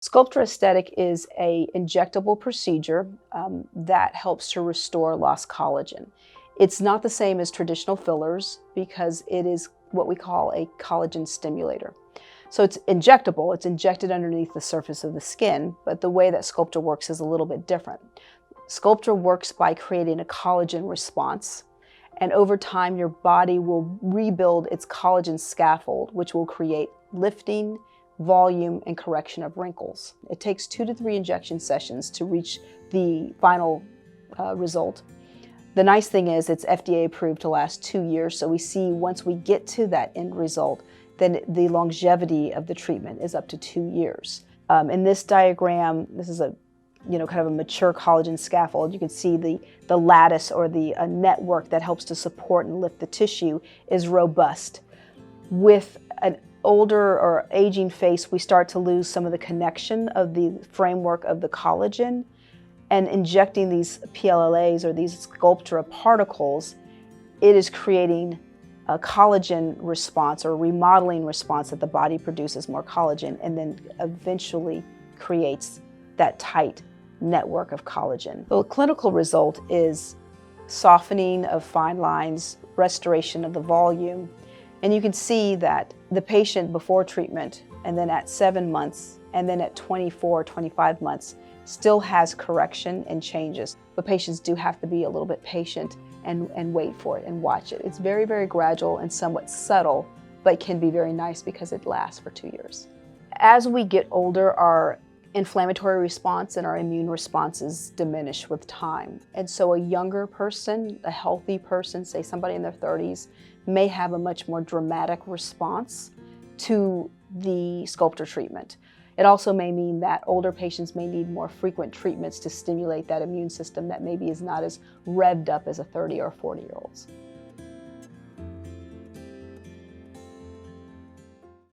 Sculptra aesthetic is a injectable procedure that helps to restore lost collagen. It's not the same as traditional fillers because it is what we call a collagen stimulator. So it's injectable, it's injected underneath the surface of the skin, but the way that Sculptra works is a little bit different. Sculptra works by creating a collagen response, and over time your body will rebuild its collagen scaffold, which will create lifting, volume, and correction of wrinkles. It takes 2 to 3 injection sessions to reach the final result. The nice thing is it's FDA approved to last 2 years, so we see once we get to that end result, then the longevity of the treatment is up to 2 years. In this diagram, this is a kind of a mature collagen scaffold. You can see the lattice or the network that helps to support and lift the tissue is robust. With an older or aging face, we start to lose some of the connection of the framework of the collagen, and injecting these PLLAs or these Sculptra particles, it is creating a collagen response or remodeling response that the body produces more collagen and then eventually creates that tight network of collagen. The clinical result is softening of fine lines, restoration of the volume, and you can see that the patient before treatment and then at 7 months and then at 24, 25 months still has correction and changes. But patients do have to be a little bit patient and wait for it and watch it. It's very, very gradual and somewhat subtle, but can be very nice because it lasts for 2 years. As we get older, our inflammatory response and our immune responses diminish with time. And so a younger person, a healthy person, say somebody in their 30s, may have a much more dramatic response to the Sculptra treatment. It also may mean that older patients may need more frequent treatments to stimulate that immune system that maybe is not as revved up as a 30 or 40-year-olds.